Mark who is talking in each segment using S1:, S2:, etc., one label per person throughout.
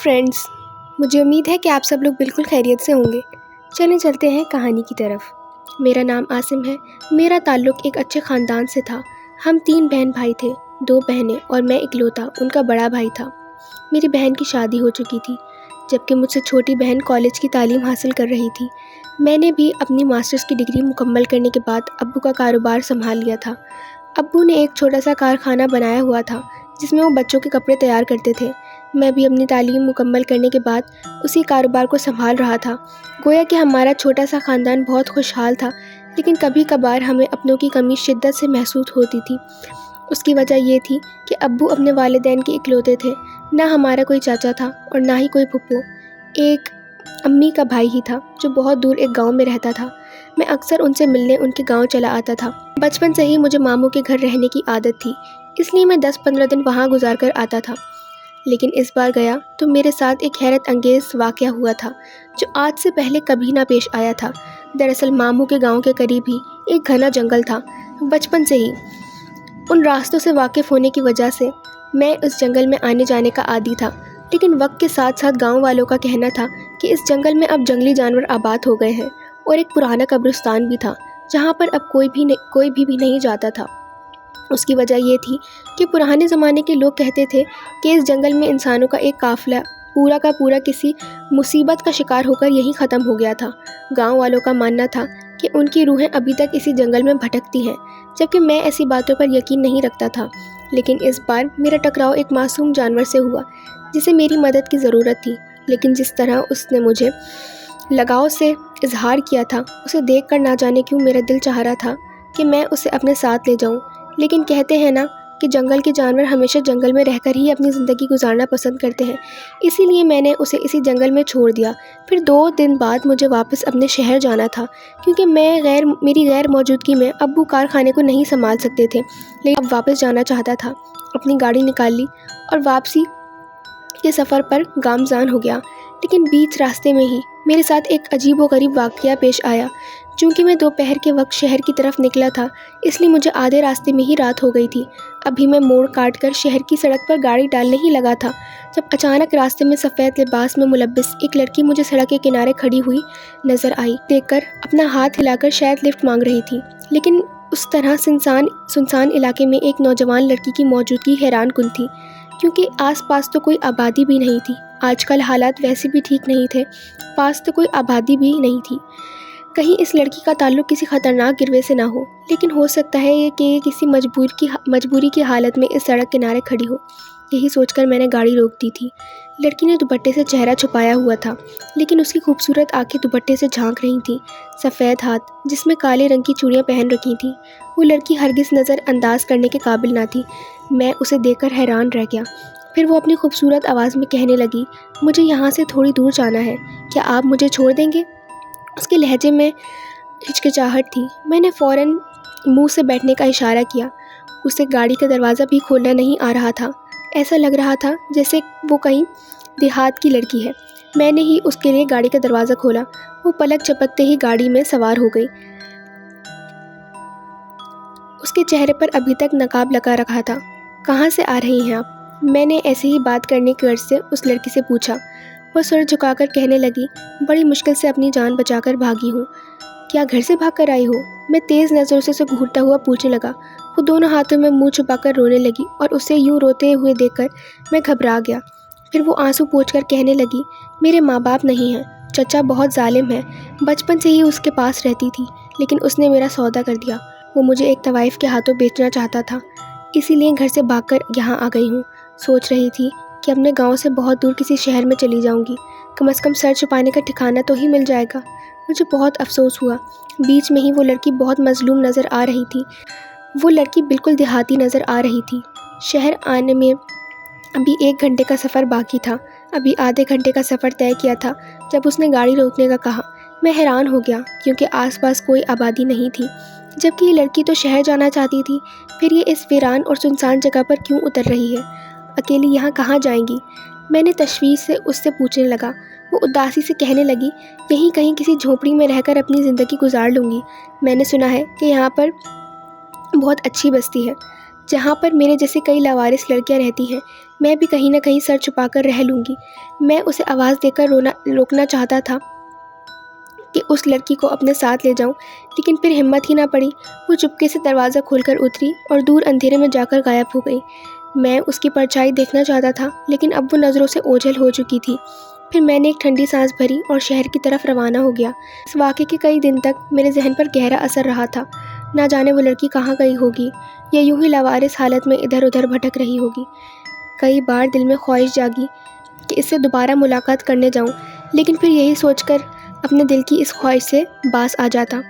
S1: Friends, مجھے امید ہے کہ آپ سب لوگ بالکل خیریت سے ہوں گے۔ چلیں چلتے ہیں کہانی کی طرف۔ میرا نام عاصم ہے۔ میرا تعلق ایک اچھے خاندان سے تھا۔ ہم 3 بہن بھائی تھے، 2 بہنیں اور میں اکلوتا ان کا بڑا بھائی تھا۔ میری بہن کی شادی ہو چکی تھی، جبکہ مجھ سے چھوٹی بہن کالج کی تعلیم حاصل کر رہی تھی۔ میں نے بھی اپنی ماسٹرز کی ڈگری مکمل کرنے کے بعد ابو کا کاروبار سنبھال لیا تھا۔ ابو نے ایک چھوٹا سا کارخانہ بنایا ہوا تھا جس میں وہ بچوں کے کپڑے تیار کرتے تھے۔ میں بھی اپنی تعلیم مکمل کرنے کے بعد اسی کاروبار کو سنبھال رہا تھا۔ گویا کہ ہمارا چھوٹا سا خاندان بہت خوشحال تھا، لیکن کبھی کبھار ہمیں اپنوں کی کمی شدت سے محسوس ہوتی تھی۔ اس کی وجہ یہ تھی کہ ابو اپنے والدین کے اکلوتے تھے، نہ ہمارا کوئی چاچا تھا اور نہ ہی کوئی پھپھو۔ ایک امی کا بھائی ہی تھا جو بہت دور ایک گاؤں میں رہتا تھا۔ میں اکثر ان سے ملنے ان کے گاؤں چلا آتا تھا۔ بچپن سے ہی مجھے ماموں کے گھر رہنے کی عادت تھی، اس لیے میں 10-15 دن وہاں گزار کر آتا تھا۔ لیکن اس بار گیا تو میرے ساتھ ایک حیرت انگیز واقعہ ہوا تھا جو آج سے پہلے کبھی نہ پیش آیا تھا۔ دراصل ماموں کے گاؤں کے قریب ہی ایک گھنا جنگل تھا۔ بچپن سے ہی ان راستوں سے واقف ہونے کی وجہ سے میں اس جنگل میں آنے جانے کا عادی تھا، لیکن وقت کے ساتھ ساتھ گاؤں والوں کا کہنا تھا کہ اس جنگل میں اب جنگلی جانور آباد ہو گئے ہیں، اور ایک پرانا قبرستان بھی تھا جہاں پر اب کوئی بھی نہیں جاتا تھا۔ اس کی وجہ یہ تھی کہ پرانے زمانے کے لوگ کہتے تھے کہ اس جنگل میں انسانوں کا ایک قافلہ پورا کا پورا کسی مصیبت کا شکار ہو کر یہیں ختم ہو گیا تھا۔ گاؤں والوں کا ماننا تھا کہ ان کی روحیں ابھی تک اسی جنگل میں بھٹکتی ہیں، جبکہ میں ایسی باتوں پر یقین نہیں رکھتا تھا۔ لیکن اس بار میرا ٹکراؤ ایک معصوم جانور سے ہوا جسے میری مدد کی ضرورت تھی، لیکن جس طرح اس نے مجھے لگاؤ سے اظہار کیا تھا، اسے دیکھ کر نہ جانے کیوں میرا دل چاہ رہا تھا کہ میں اسے اپنے ساتھ لے جاؤں۔ لیکن کہتے ہیں نا کہ جنگل کے جانور ہمیشہ جنگل میں رہ کر ہی اپنی زندگی گزارنا پسند کرتے ہیں، اسی لیے میں نے اسے اسی جنگل میں چھوڑ دیا۔ پھر 2 دن بعد مجھے واپس اپنے شہر جانا تھا، کیونکہ میری غیر موجودگی میں ابو کارخانے کو نہیں سنبھال سکتے تھے، لیکن اب واپس جانا چاہتا تھا۔ اپنی گاڑی نکال لی اور واپسی کے سفر پر گامزن ہو گیا، لیکن بیچ راستے میں ہی میرے ساتھ ایک عجیب و غریب واقعہ پیش آیا۔ چونکہ میں دوپہر کے وقت شہر کی طرف نکلا تھا، اس لیے مجھے آدھے راستے میں ہی رات ہو گئی تھی۔ ابھی میں موڑ کاٹ کر شہر کی سڑک پر گاڑی ڈالنے ہی لگا تھا جب اچانک راستے میں سفید لباس میں ملبس ایک لڑکی مجھے سڑک کے کنارے کھڑی ہوئی نظر آئی۔ دیکھ کر اپنا ہاتھ ہلا کر شاید لفٹ مانگ رہی تھی، لیکن اس طرح سنسان علاقے میں ایک نوجوان لڑکی کی موجودگی حیران کن تھی، کیونکہ آس پاس تو کوئی آبادی بھی نہیں تھی۔ آج کل حالات ویسے بھی ٹھیک نہیں تھے، پاس تو کوئی آبادی بھی نہیں تھی۔ کہیں اس لڑکی کا تعلق کسی خطرناک گروہ سے نہ ہو، لیکن ہو سکتا ہے کہ یہ کسی مجبوری کی حالت میں اس سڑک کنارے کھڑی ہو۔ یہی سوچ کر میں نے گاڑی روک دی تھی۔ لڑکی نے دوپٹے سے چہرہ چھپایا ہوا تھا، لیکن اس کی خوبصورت آنکھیں دوپٹے سے جھانک رہی تھیں۔ سفید ہاتھ جس میں کالے رنگ کی چوڑیاں پہن رکھی تھیں، وہ لڑکی ہرگز نظر انداز کرنے کے قابل نہ تھی۔ میں اسے دیکھ کر حیران رہ گیا۔ پھر وہ اپنی خوبصورت آواز میں کہنے لگی، مجھے یہاں سے تھوڑی دور جانا ہے، کیا آپ مجھے چھوڑ دیں گے؟ اس کے لہجے میں ہچکچاہٹ تھی۔ میں نے فوراً منہ سے بیٹھنے کا اشارہ کیا۔ اسے گاڑی کا دروازہ بھی کھولنا نہیں آ رہا تھا، ایسا لگ رہا تھا جیسے وہ کہیں دیہات کی لڑکی ہے۔ میں نے ہی اس کے لیے گاڑی کا دروازہ کھولا۔ وہ پلک جھپکتے ہی گاڑی میں سوار ہو گئی۔ اس کے چہرے پر ابھی تک نقاب لگا رکھا تھا۔ کہاں سے آ رہی ہیں آپ؟ میں نے ایسے ہی بات کرنے کی غرض سے اس لڑکی سے پوچھا۔ وہ سر جھکا کر کہنے لگی، بڑی مشکل سے اپنی جان بچا کر بھاگی ہوں۔ کیا گھر سے بھاگ کر آئی ہو؟ میں تیز نظروں سے اسے گھورتا ہوا پوچھنے لگا۔ وہ دونوں ہاتھوں میں منہ چھپا کر رونے لگی اور اسے یوں روتے ہوئے دیکھ کر میں گھبرا گیا۔ پھر وہ آنسو پوچھ کر کہنے لگی، میرے ماں باپ نہیں ہیں، چچا بہت ظالم ہے، بچپن سے ہی اس کے پاس رہتی تھی، لیکن اس نے میرا سودا کر دیا۔ وہ مجھے ایک طوائف کے ہاتھوں بیچنا چاہتا تھا، اسی لیے گھر سے بھاگ کر یہاں آ گئی ہوں۔ سوچ رہی تھی کہ اپنے گاؤں سے بہت دور کسی شہر میں چلی جاؤں گی، کم از کم سر چھپانے کا ٹھکانہ تو ہی مل جائے گا۔ مجھے بہت افسوس ہوا۔ بیچ میں ہی وہ لڑکی بہت مظلوم نظر آ رہی تھی۔ وہ لڑکی بالکل دیہاتی نظر آ رہی تھی۔ شہر آنے میں ابھی 1 گھنٹے کا سفر باقی تھا۔ ابھی آدھے گھنٹے کا سفر طے کیا تھا جب اس نے گاڑی روکنے کا کہا۔ میں حیران ہو گیا، کیونکہ آس پاس کوئی آبادی نہیں تھی، جبکہ یہ لڑکی تو شہر جانا چاہتی تھی۔ پھر یہ اس ویران اور سنسان جگہ پر کیوں اتر رہی ہے؟ اکیلی یہاں کہاں جائیں گی؟ میں نے تشویش سے اس سے پوچھنے لگا۔ وہ اداسی سے کہنے لگی، یہیں کہیں کسی جھونپڑی میں رہ کر اپنی زندگی گزار لوں گی۔ میں نے سنا ہے کہ یہاں پر بہت اچھی بستی ہے۔ جہاں پر میرے جیسے کئی لاوارث لڑکیاں رہتی ہیں، میں بھی کہیں نہ کہیں سر چھپا کر رہ لوں گی۔ میں اسے آواز دے کر روکنا چاہتا تھا کہ اس لڑکی کو اپنے ساتھ لے جاؤں، لیکن پھر ہمت ہی نہ پڑی۔ وہ چپکے سے دروازہ کھول کر اتری اور دور اندھیرے میں جا کر غائب ہو گئی۔ میں اس کی پرچھائی دیکھنا چاہتا تھا، لیکن اب وہ نظروں سے اوجھل ہو چکی تھی۔ پھر میں نے ایک ٹھنڈی سانس بھری اور شہر کی طرف روانہ ہو گیا۔ اس واقعے کے کئی دن تک میرے ذہن پر گہرا اثر رہا تھا۔ نہ جانے وہ لڑکی کہاں گئی ہوگی، یا یوں ہی لاوارث حالت میں ادھر ادھر بھٹک رہی ہوگی۔ کئی بار دل میں خواہش جاگی کہ اس سے دوبارہ ملاقات کرنے جاؤں، لیکن پھر یہی سوچ کر اپنے دل کی اس خواہش سے باز آ جاتا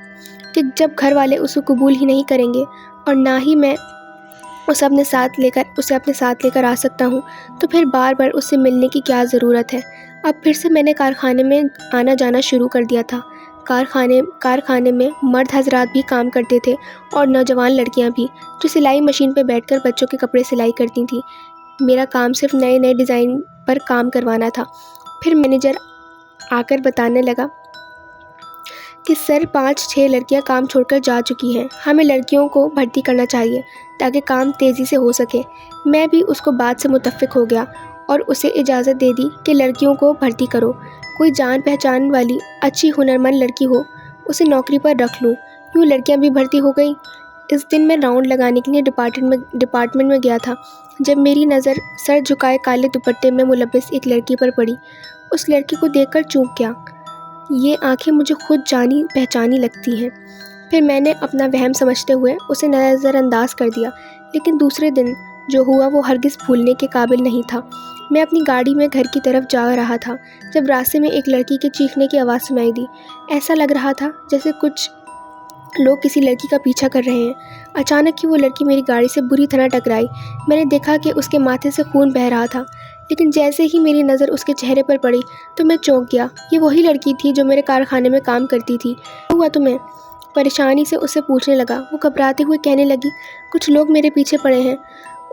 S1: کہ جب گھر والے اسے قبول ہی نہیں کریں گے اور نہ ہی میں اسے اپنے ساتھ لے کر آ سکتا ہوں، تو پھر بار بار اس سے ملنے کی کیا ضرورت ہے۔ اب پھر سے میں نے کارخانے میں آنا جانا شروع کر دیا تھا۔ کارخانے میں مرد حضرات بھی کام کرتے تھے اور نوجوان لڑکیاں بھی، جو سلائی مشین پہ بیٹھ کر بچوں کے کپڑے سلائی کرتی تھیں۔ میرا کام صرف نئے نئے ڈیزائن پر کام کروانا تھا۔ پھر مینیجر آ کر بتانے لگا کہ سر 5-6 لڑکیاں کام چھوڑ کر جا چکی ہیں، ہمیں لڑکیوں کو بھرتی کرنا چاہیے تاکہ کام تیزی سے ہو سکے۔ میں بھی اس کو بات سے متفق ہو گیا اور اسے اجازت دے دی کہ لڑکیوں کو بھرتی کرو۔ کوئی جان پہچان والی اچھی ہنرمند لڑکی ہو، اسے نوکری پر رکھ لوں۔ یوں لڑکیاں بھی بھرتی ہو گئیں۔ اس دن میں راؤنڈ لگانے کے لیے ڈپارٹمنٹ میں گیا تھا، جب میری نظر سر جھکائے کالے دوپٹے میں ملبس ایک لڑکی پر پڑی۔ اس لڑکی کو دیکھ کر چونک گیا۔ یہ آنکھیں مجھے خود جانی پہچانی لگتی ہیں۔ پھر میں نے اپنا وہم سمجھتے ہوئے اسے نظر انداز کر دیا، لیکن دوسرے دن جو ہوا وہ ہرگز بھولنے کے قابل نہیں تھا۔ میں اپنی گاڑی میں گھر کی طرف جا رہا تھا جب راستے میں ایک لڑکی کے چیخنے کی آواز سنائی دی۔ ایسا لگ رہا تھا جیسے کچھ لوگ کسی لڑکی کا پیچھا کر رہے ہیں۔ اچانک ہی وہ لڑکی میری گاڑی سے بری طرح ٹکرائی۔ میں نے دیکھا کہ اس کے ماتھے سے خون بہہ رہا تھا، لیکن جیسے ہی میری نظر اس کے چہرے پر پڑی تو میں چونک گیا۔ یہ وہی لڑکی تھی جو میرے کارخانے میں کام کرتی تھی۔ کیا ہوا تمہیں؟ پریشانی سے اسے پوچھنے لگا۔ وہ گھبراتے ہوئے کہنے لگی، کچھ لوگ میرے پیچھے پڑے ہیں،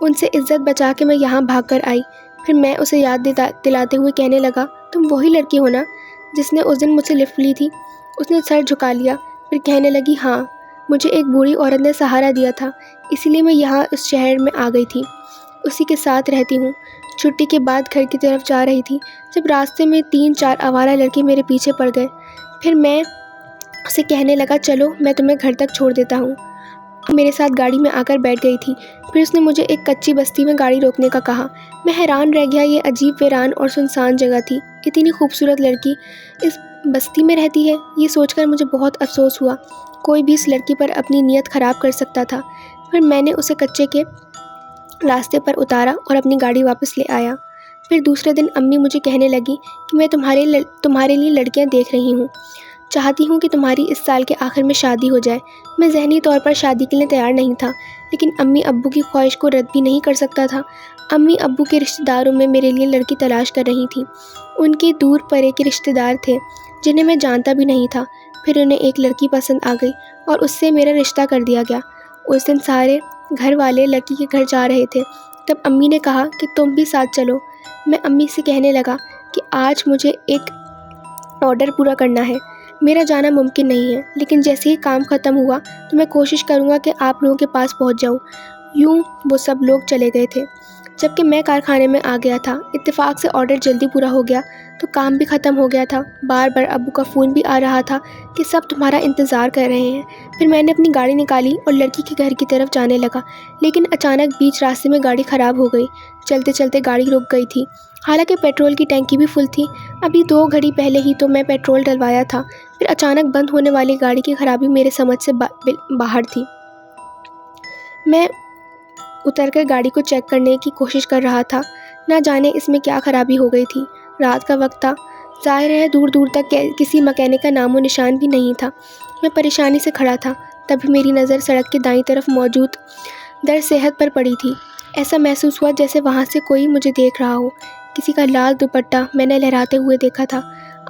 S1: ان سے عزت بچا کے میں یہاں بھاگ کر آئی۔ پھر میں اسے یاد دلاتے ہوئے کہنے لگا، تم وہی لڑکی ہو نا جس نے اس دن مجھ سے لفٹ لی تھی؟ اس نے سر جھکا لیا، پھر کہنے لگی، ہاں، مجھے ایک بوڑھی عورت نے سہارا دیا تھا، اسی لیے میں یہاں اس شہر میں آ گئی تھی، اسی کے ساتھ رہتی ہوں۔ چھٹی کے بعد گھر کی طرف جا رہی تھی جب راستے میں 3-4 آوارہ لڑکے میرے پیچھے پڑ گئے۔ پھر میں اسے کہنے لگا، چلو میں تمہیں گھر تک چھوڑ دیتا ہوں۔ وہ میرے ساتھ گاڑی میں آ کر بیٹھ گئی تھی۔ پھر اس نے مجھے ایک کچی بستی میں گاڑی روکنے کا کہا۔ میں حیران رہ گیا، یہ عجیب ویران اور سنسان جگہ تھی۔ اتنی خوبصورت لڑکی اس بستی میں رہتی ہے، یہ سوچ کر مجھے بہت افسوس ہوا۔ کوئی بھی اس لڑکی پر اپنی نیت خراب کر سکتا تھا۔ پھر میں نے اسے کچے کے راستے پر اتارا اور اپنی گاڑی واپس لے آیا۔ پھر دوسرے دن امی مجھے کہنے لگی کہ میں تمہارے لیے لڑکیاں دیکھ رہی ہوں، چاہتی ہوں کہ تمہاری اس سال کے آخر میں شادی ہو جائے۔ میں ذہنی طور پر شادی کے لیے تیار نہیں تھا، لیکن امی ابو کی خواہش کو رد بھی نہیں کر سکتا تھا۔ امی ابو کے رشتہ داروں میں میرے لیے لڑکی تلاش کر رہی تھیں۔ ان کے دور پرے کے رشتہ دار تھے جنہیں میں جانتا بھی نہیں تھا۔ پھر انہیں ایک لڑکی پسند آ گئی اور اس سے میرا رشتہ کر دیا گیا۔ اس دن سارے گھر والے لڑکی کے گھر جا رہے تھے، تب امی نے کہا کہ تم بھی ساتھ چلو۔ میں امی سے کہنے لگا کہ آج مجھے ایک آرڈر پورا کرنا ہے، میرا جانا ممکن نہیں ہے، لیکن جیسے ہی کام ختم ہوا تو میں کوشش کروں گا کہ آپ لوگوں کے پاس پہنچ جاؤں۔ یوں وہ سب لوگ چلے گئے تھے۔ جبکہ میں کارخانے میں آ گیا تھا۔ اتفاق سے آرڈر جلدی پورا ہو گیا تو کام بھی ختم ہو گیا تھا۔ بار بار ابو کا فون بھی آ رہا تھا کہ سب تمہارا انتظار کر رہے ہیں۔ پھر میں نے اپنی گاڑی نکالی اور لڑکی کے گھر کی طرف جانے لگا، لیکن اچانک بیچ راستے میں گاڑی خراب ہو گئی۔ چلتے چلتے گاڑی رک گئی تھی، حالانکہ پیٹرول کی ٹینکی بھی فل تھی۔ ابھی 2 گھڑی پہلے ہی تو میں پیٹرول ڈلوایا تھا۔ پھر اچانک بند ہونے والی گاڑی کی خرابی میرے سمجھ سے باہر تھی۔ میں اتر کر گاڑی کو چیک کرنے کی کوشش کر رہا تھا، نہ جانے اس میں کیا خرابی ہو گئی تھی۔ رات کا وقت تھا، ظاہر ہے دور دور تک کسی مکینک کا نام و نشان بھی نہیں تھا۔ میں پریشانی سے کھڑا تھا، تبھی میری نظر سڑک کے دائیں طرف موجود در صحت پر پڑی تھی۔ ایسا محسوس ہوا جیسے وہاں سے کوئی مجھے دیکھ رہا ہو۔ کسی کا لال دوپٹہ میں نے لہراتے ہوئے دیکھا تھا۔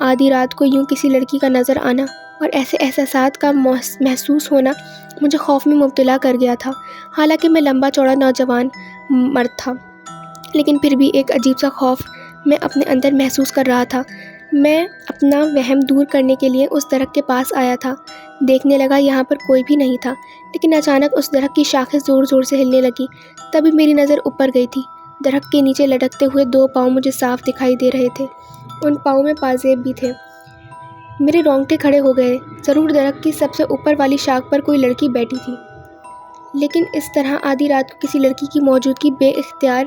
S1: آدھی رات کو یوں کسی لڑکی کا نظر آنا اور ایسے احساسات کا محسوس ہونا مجھے خوف میں مبتلا کر گیا تھا۔ حالانکہ میں لمبا چوڑا نوجوان مرد تھا، لیکن پھر بھی ایک عجیب سا خوف میں اپنے اندر محسوس کر رہا تھا۔ میں اپنا وہم دور کرنے کے لیے اس درخت کے پاس آیا تھا۔ دیکھنے لگا یہاں پر کوئی بھی نہیں تھا، لیکن اچانک اس درخت کی شاخیں زور زور سے ہلنے لگی۔ تبھی میری نظر اوپر گئی تھی۔ درخت کے نیچے لٹکتے ہوئے 2 پاؤں مجھے صاف دکھائی دے رہے تھے۔ ان پاؤں میں پازیب بھی تھے۔ میرے رونگٹے کھڑے ہو گئے۔ ضرور درخت کی سب سے اوپر والی شاخ پر کوئی لڑکی بیٹھی تھی، لیکن اس طرح آدھی رات کو کسی لڑکی کی موجودگی بے اختیار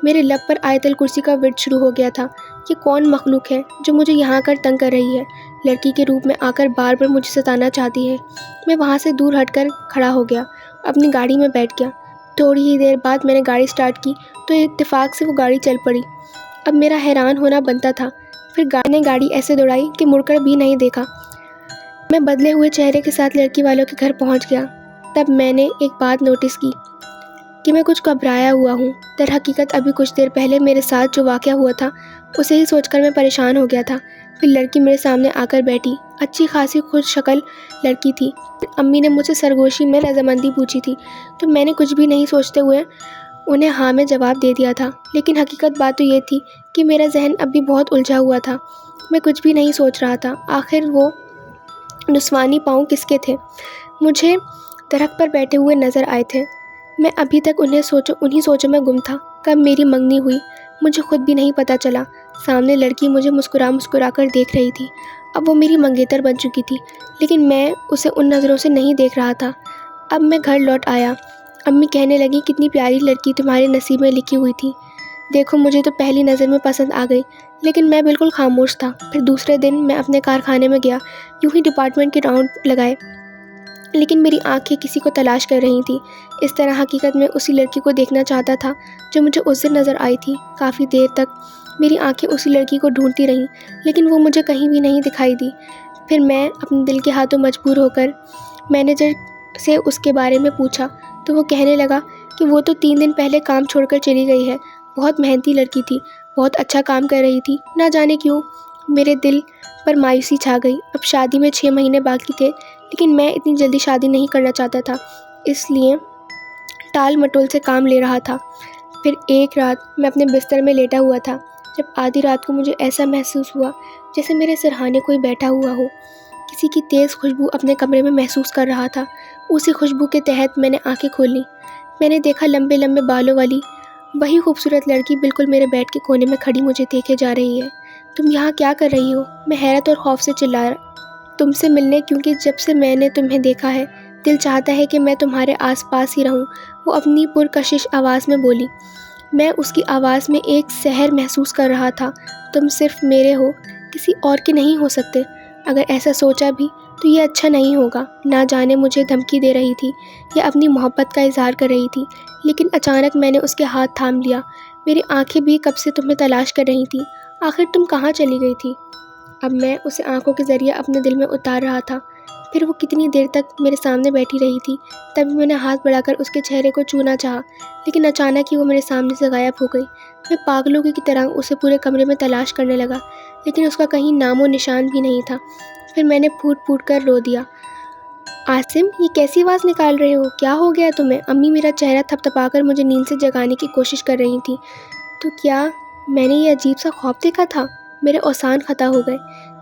S1: میرے لب پر آیت الکرسی کا ورد شروع ہو گیا تھا۔ یہ کون مخلوق ہے جو مجھے یہاں کر تنگ کر رہی ہے؟ لڑکی کے روپ میں آ کر بار بار مجھے ستانا چاہتی ہے۔ میں وہاں سے دور ہٹ کر کھڑا ہو گیا، اپنی گاڑی میں بیٹھ گیا۔ تھوڑی ہی دیر بعد میں نے گاڑی سٹارٹ کی تو اتفاق سے وہ گاڑی چل پڑی۔ اب میرا حیران ہونا بنتا تھا۔ پھر نے گاڑی ایسے دوڑائی کہ مڑ کر بھی نہیں دیکھا۔ میں بدلے ہوئے چہرے کے ساتھ لڑکی والوں کے گھر پہنچ گیا۔ تب میں نے ایک بات نوٹس کی کہ میں کچھ گھبرایا ہوا ہوں۔ در حقیقت ابھی کچھ دیر پہلے میرے ساتھ جو واقعہ ہوا تھا اسے ہی سوچ کر میں پریشان ہو گیا تھا۔ پھر لڑکی میرے سامنے آ کر بیٹھی۔ اچھی خاصی خوش شکل لڑکی تھی۔ امی نے مجھ سے سرگوشی میں رضامندی پوچھی تھی تو میں نے کچھ بھی نہیں سوچتے ہوئے انہیں ہاں میں جواب دے دیا تھا۔ لیکن حقیقت بات تو یہ تھی کہ میرا ذہن اب بھی بہت الجھا ہوا تھا۔ میں کچھ بھی نہیں سوچ رہا تھا۔ آخر وہ نسوانی پاؤں کس کے تھے؟ مجھے درخت پر بیٹھے ہوئے نظر آئے تھے۔ میں ابھی تک انہی سوچوں میں گم تھا۔ کب میری منگنی ہوئی مجھے خود بھی نہیں پتہ چلا۔ سامنے لڑکی مجھے مسکرا کر دیکھ رہی تھی۔ اب وہ میری منگیتر بن چکی تھی، لیکن میں اسے ان نظروں سے نہیں دیکھ رہا تھا۔ اب میں گھر لوٹ آیا۔ امی کہنے لگیں کتنی پیاری لڑکی تمہارے نصیب میں لکھی ہوئی تھی۔ دیکھو مجھے تو پہلی نظر میں پسند آ گئی، لیکن میں بالکل خاموش تھا۔ پھر دوسرے دن میں اپنے کارخانے میں گیا، یوں ہی ڈپارٹمنٹ کے راؤنڈ لگائے، لیکن میری آنکھیں کسی کو تلاش کر رہی تھیں۔ اس طرح حقیقت میں اسی لڑکی کو دیکھنا چاہتا تھا جو مجھے اس دن نظر آئی تھی۔ کافی دیر تک میری آنکھیں اسی لڑکی کو ڈھونڈتی رہیں، لیکن وہ مجھے کہیں بھی نہیں دکھائی دی۔ پھر میں اپنے دل کے ہاتھوں مجبور ہو کر مینیجر سے اس کے بارے میں پوچھا تو وہ کہنے لگا کہ وہ تو 3 دن پہلے کام چھوڑ کر چلی گئی ہے۔ بہت محنتی لڑکی تھی، بہت اچھا کام کر رہی تھی۔ نہ جانے کیوں میرے دل پر مایوسی چھا گئی۔ اب شادی میں 6 مہینے باقی تھے، لیکن میں اتنی جلدی شادی نہیں کرنا چاہتا تھا، اس لیے ٹال مٹول سے کام لے رہا تھا۔ پھر ایک رات میں اپنے بستر میں لیٹا ہوا تھا، جب آدھی رات کو مجھے ایسا محسوس ہوا جیسے میرے سرہانے کوئی بیٹھا ہوا ہو۔ کسی کی تیز خوشبو اپنے کمرے میں محسوس کر رہا تھا۔ اسی خوشبو کے تحت میں نے آنکھیں کھولیں۔ میں نے دیکھا لمبے لمبے بالوں والی وہی خوبصورت لڑکی بالکل میرے بیڈ کے کونے میں کھڑی مجھے دیکھے جا رہی ہے۔ تم یہاں کیا کر رہی ہو؟ میں حیرت اور خوف سے چلایا۔ تم سے ملنے، کیونکہ جب سے میں نے تمہیں دیکھا ہے دل چاہتا ہے کہ میں تمہارے آس پاس ہی رہوں، وہ اپنی پرکشش آواز میں بولی۔ میں اس کی آواز میں ایک سحر محسوس کر رہا تھا۔ تم صرف میرے ہو، کسی اور کے نہیں ہو سکتے۔ اگر ایسا سوچا بھی تو یہ اچھا نہیں ہوگا۔ نہ جانے مجھے دھمکی دے رہی تھی یا اپنی محبت کا اظہار کر رہی تھی، لیکن اچانک میں نے اس کے ہاتھ تھام لیا۔ میری آنکھیں بھی کب سے تمہیں تلاش کر رہی تھیں۔ آخر تم کہاں چلی گئی تھی؟ اب میں اسے آنکھوں کے ذریعے اپنے دل میں اتار رہا تھا۔ پھر وہ کتنی دیر تک میرے سامنے بیٹھی رہی تھی۔ تبھی میں نے ہاتھ بڑھا کر اس کے چہرے کو چھونا چاہا، لیکن اچانک ہی وہ میرے سامنے سے غائب ہو گئی۔ میں پاگلوں کی طرح اسے پورے کمرے میں تلاش کرنے لگا، لیکن اس کا کہیں نام و نشان بھی نہیں تھا۔ پھر میں نے پھوٹ پھوٹ کر رو دیا۔ عاصم، یہ کیسی آواز نکال رہے ہو؟ کیا ہو گیا تمہیں؟ امی میرا چہرہ تھپ تھپا کر مجھے نیند سے جگانے کی کوشش کر رہی تھیں۔ تو کیا میں نے یہ عجیب سا خواب دیکھا تھا؟ میرے اوسان خطا ہو گئے۔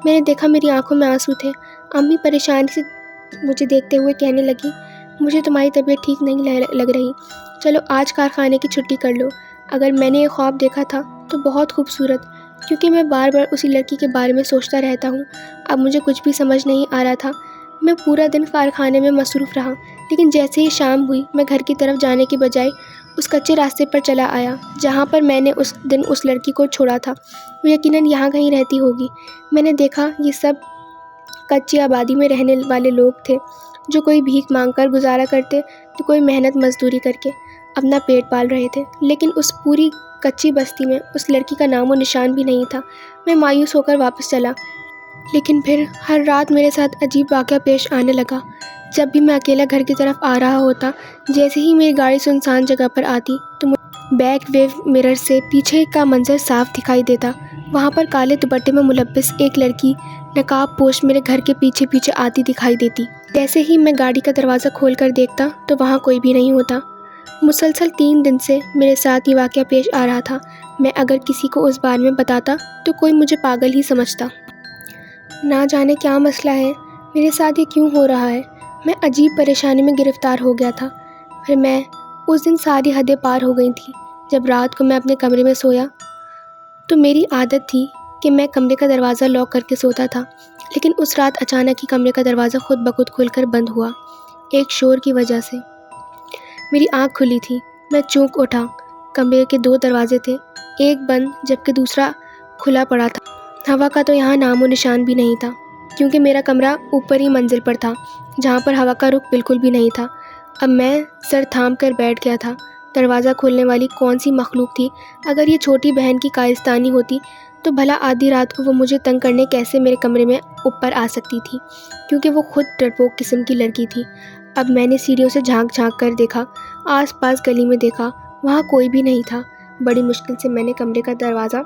S1: میں نے دیکھا میری آنکھوں میں آنسو تھے۔ امی پریشانی سے مجھے دیکھتے ہوئے کہنے لگی، مجھے تمہاری طبیعت ٹھیک نہیں لگ رہی، چلو آج کارخانے کی چھٹی کر لو۔ اگر میں نے یہ خواب دیکھا تھا تو بہت خوبصورت، کیونکہ میں بار بار اسی لڑکی کے بارے میں سوچتا رہتا ہوں۔ اب مجھے کچھ بھی سمجھ نہیں آ رہا تھا۔ میں پورا دن کارخانے میں مصروف رہا، لیکن جیسے ہی شام ہوئی میں گھر کی طرف جانے کی بجائے اس کچے راستے پر چلا آیا جہاں پر میں نے اس دن اس لڑکی کو چھوڑا تھا۔ وہ یقیناً یہاں کہیں رہتی ہوگی۔ میں نے دیکھا یہ سب کچی آبادی میں رہنے والے لوگ تھے، جو کوئی بھیک مانگ کر گزارا کرتے تو کوئی محنت مزدوری کر کے اپنا پیٹ پال رہے تھے، لیکن اس پوری کچی بستی میں اس لڑکی کا نام و نشان بھی نہیں تھا۔ میں مایوس ہو کر واپس چلا، لیکن پھر ہر رات میرے ساتھ عجیب واقعہ پیش آنے لگا۔ جب بھی میں اکیلا گھر کی طرف آ رہا ہوتا، جیسے ہی میری گاڑی سنسان جگہ پر آتی تو مجھے بیک ویو مرر سے پیچھے کا منظر صاف دکھائی دیتا۔ وہاں پر کالے دوپٹے میں ملبس ایک لڑکی نقاب پوش میرے گھر کے پیچھے پیچھے آتی دکھائی دیتی۔ جیسے ہی میں گاڑی کا دروازہ کھول کر دیکھتا تو وہاں کوئی بھی نہیں ہوتا۔ مسلسل 3 دن سے میرے ساتھ یہ واقعہ پیش آ رہا تھا۔ میں اگر کسی کو اس بارے میں بتاتا تو کوئی مجھے پاگل ہی سمجھتا۔ نہ جانے کیا مسئلہ ہے، میرے ساتھ یہ کیوں ہو رہا ہے۔ میں عجیب پریشانی میں گرفتار ہو گیا تھا۔ پھر میں اس دن ساری حدیں پار ہو گئی تھیں۔ جب رات کو میں اپنے کمرے میں سویا تو میری عادت تھی کہ میں کمرے کا دروازہ لاک کر کے سوتا تھا، لیکن اس رات اچانک ہی کمرے کا دروازہ خود بخود کھل کر بند ہوا، ایک شور کی وجہ سے۔ میری آنکھ کھلی تھی، میں چونک اٹھا۔ کمرے کے 2 دروازے تھے، ایک بند جبکہ دوسرا کھلا پڑا تھا۔ ہوا کا تو یہاں نام و نشان بھی نہیں تھا، کیونکہ میرا کمرہ اوپری منزل پر تھا جہاں پر ہوا کا رخ بالکل بھی نہیں تھا۔ اب میں سر تھام کر بیٹھ گیا تھا۔ دروازہ کھولنے والی کون سی مخلوق تھی؟ اگر یہ چھوٹی بہن کی کائستانی ہوتی تو بھلا آدھی رات کو وہ مجھے تنگ کرنے کیسے میرے کمرے میں اوپر آ سکتی تھی، کیونکہ وہ خود ڈرپوک قسم کی لڑکی تھی۔ اب میں نے سیڑھیوں سے جھانک جھانک کر دیکھا، آس پاس گلی میں دیکھا، وہاں کوئی بھی نہیں تھا۔ بڑی مشکل سے میں نے کمرے کا دروازہ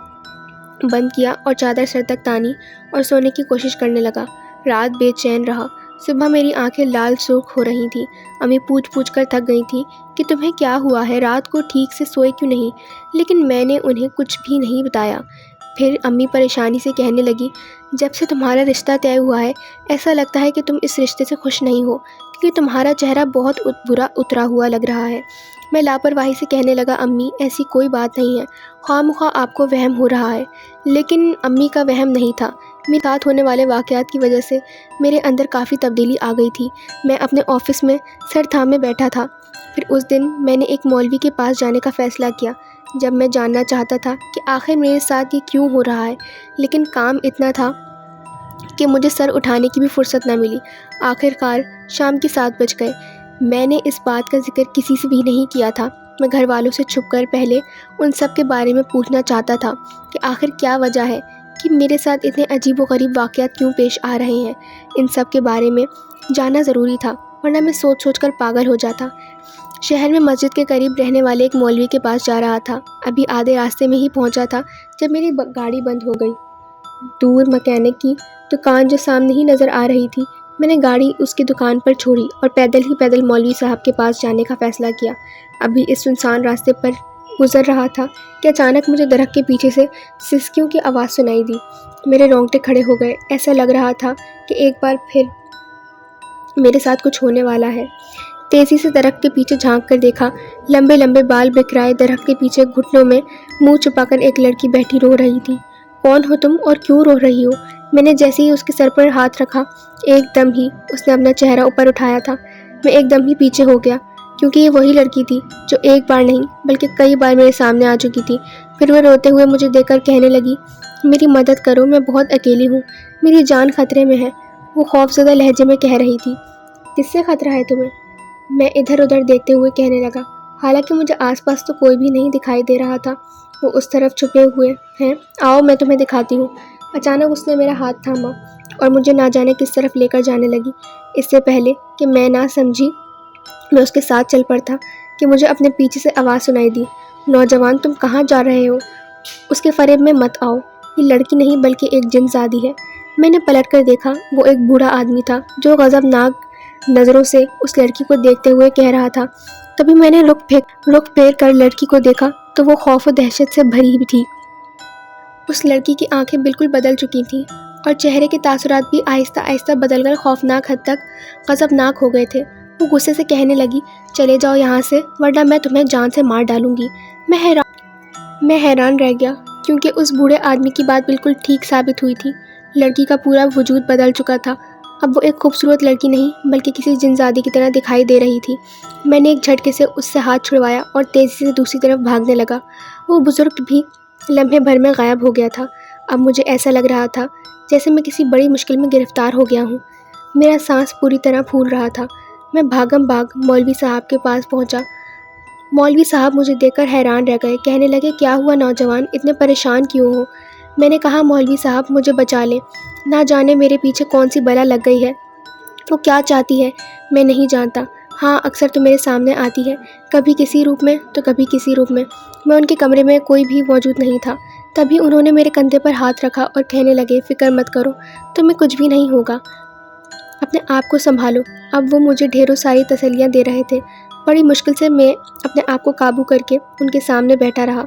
S1: بند کیا اور چادر سر تک تانی اور سونے کی کوشش کرنے لگا۔ رات بے چین رہا۔ صبح میری آنکھیں لال سرخ ہو رہی تھیں۔ امی پوچھ پوچھ کر تھک گئی تھیں کہ تمہیں کیا ہوا ہے، رات کو ٹھیک سے سوئے کیوں نہیں، لیکن میں نے انہیں کچھ بھی نہیں بتایا۔ پھر امی پریشانی سے کہنے لگی، جب سے تمہارا رشتہ طے ہوا ہے ایسا لگتا ہے کہ تم اس رشتے سے خوش نہیں ہو، کیونکہ تمہارا چہرہ بہت برا اترا ہوا لگ رہا ہے۔ میں لاپرواہی سے کہنے لگا، امی ایسی کوئی بات نہیں ہے، خواہ مخواہ آپ کو وہم ہو رہا ہے۔ لیکن امی کا وہم نہیں تھا۔ میرے ساتھ ہونے والے واقعات کی وجہ سے میرے اندر کافی تبدیلی آ گئی تھی۔ میں اپنے آفس میں سر تھامے بیٹھا تھا۔ پھر اس دن میں نے ایک مولوی کے پاس جانے کا فیصلہ کیا۔ جب میں جاننا چاہتا تھا کہ آخر میرے ساتھ یہ کیوں ہو رہا ہے، لیکن کام اتنا تھا کہ مجھے سر اٹھانے کی بھی فرصت نہ ملی۔ آخر کار شام کے 7 بج گئے۔ میں نے اس بات کا ذکر کسی سے بھی نہیں کیا تھا۔ میں گھر والوں سے چھپ کر پہلے ان سب کے بارے میں پوچھنا چاہتا تھا کہ آخر کیا وجہ ہے کہ میرے ساتھ اتنے عجیب و غریب واقعات کیوں پیش آ رہے ہیں۔ ان سب کے بارے میں جاننا ضروری تھا، ورنہ میں سوچ سوچ کر پاگل ہو جاتا۔ شہر میں مسجد کے قریب رہنے والے ایک مولوی کے پاس جا رہا تھا۔ ابھی آدھے راستے میں ہی پہنچا تھا جب میری گاڑی بند ہو گئی۔ دور مکینک کی دکان جو سامنے ہی نظر آ رہی تھی، میں نے گاڑی اس کی دکان پر چھوڑی اور پیدل مولوی صاحب کے پاس جانے کا فیصلہ کیا۔ ابھی اس سنسان راستے پر گزر رہا تھا کہ اچانک مجھے درخت کے پیچھے سے سسکیوں کی آواز سنائی دی۔ میرے رونگٹے کھڑے ہو گئے۔ ایسا لگ رہا تھا کہ ایک بار پھر میرے ساتھ کچھ ہونے والا ہے۔ تیزی سے درخت کے پیچھے جھانک کر دیکھا، لمبے لمبے بال بکھرائے درخت کے پیچھے گھٹنوں میں منہ چھپا کر ایک لڑکی بیٹھی رو رہی تھی۔ کون ہو تم اور کیوں رو رہی ہو؟ میں نے جیسے ہی اس کے سر پر ہاتھ رکھا، ایک دم ہی اس نے اپنا چہرہ اوپر اٹھایا تھا۔ میں ایک دم ہی پیچھے ہو گیا، کیونکہ یہ وہی لڑکی تھی جو ایک بار نہیں بلکہ کئی بار میرے سامنے آ چکی تھی۔ پھر وہ روتے ہوئے مجھے دیکھ کر کہنے لگی، میری مدد کرو، میں بہت اکیلی ہوں، میری جان خطرے میں ہے۔ وہ خوفزدہ لہجے میں کہہ رہی تھی۔ کس سے خطرہ ہے تمہیں؟ میں ادھر ادھر دیکھتے ہوئے کہنے لگا، حالانکہ مجھے آس پاس تو کوئی بھی نہیں دکھائی دے رہا تھا۔ وہ اس طرف چھپے ہوئے ہیں، آؤ میں تمہیں دکھاتی ہوں۔ اچانک اس نے میرا ہاتھ تھاما اور مجھے نہ جانے کس طرف لے کر جانے لگی۔ اس سے پہلے کہ میں نہ سمجھی میں اس کے ساتھ چل پڑا تھا کہ مجھے اپنے پیچھے سے آواز سنائی دی، نوجوان تم کہاں جا رہے ہو؟ اس کے فریب میں مت آؤ، یہ لڑکی نہیں بلکہ ایک جن زادی ہے۔ میں نے پلٹ کر دیکھا، وہ ایک بوڑھا آدمی تھا جو غضبناک نظروں سے اس لڑکی کو دیکھتے ہوئے کہہ رہا تھا۔ تبھی میں نے رخ پھیر کر لڑکی کو دیکھا تو وہ خوف و دہشت سے بھری تھی۔ اس لڑکی کی آنکھیں بالکل بدل چکی تھیں اور چہرے کے تاثرات بھی آہستہ آہستہ بدل کر خوفناک حد تک غضبناک ہو گئے تھے۔ وہ غصے سے کہنے لگی، چلے جاؤ یہاں سے ورنہ میں تمہیں جان سے مار ڈالوں گی۔ میں حیران رہ گیا، کیونکہ اس بوڑھے آدمی کی بات بالکل ٹھیک ثابت ہوئی تھی۔ لڑکی کا پورا وجود بدل چکا تھا۔ اب وہ ایک خوبصورت لڑکی نہیں بلکہ کسی جنزادی کی طرح دکھائی دے رہی تھی۔ میں نے ایک جھٹکے سے اس سے ہاتھ چھڑوایا اور تیزی سے دوسری طرف بھاگنے لگا۔ وہ بزرگ بھی لمحے بھر میں غائب ہو گیا تھا۔ اب مجھے ایسا لگ رہا تھا جیسے میں کسی بڑی مشکل میں گرفتار ہو گیا ہوں۔ میرا سانس پوری طرح پھول رہا تھا۔ میں بھاگم بھاگ مولوی صاحب کے پاس پہنچا۔ مولوی صاحب مجھے دیکھ کر حیران رہ گئے، کہنے لگے، کیا ہوا نوجوان، اتنے پریشان کیوں ہو؟ میں نے کہا، مولوی صاحب مجھے بچا لیں، نہ جانے میرے پیچھے کون سی بلا لگ گئی ہے۔ وہ کیا چاہتی ہے میں نہیں جانتا، ہاں اکثر تو میرے سامنے آتی ہے، کبھی کسی روپ میں تو کبھی کسی روپ میں۔ میں ان کے کمرے میں کوئی بھی موجود نہیں تھا۔ تبھی انہوں نے میرے کندھے پر ہاتھ رکھا اور کہنے لگے، فکر مت کرو، تمہیں کچھ بھی نہیں ہوگا، اپنے آپ کو سنبھالو۔ اب وہ مجھے ڈھیروں ساری تسلیاں دے رہے تھے۔ بڑی مشکل سے میں اپنے آپ کو قابو کر کے ان کے سامنے بیٹھا رہا۔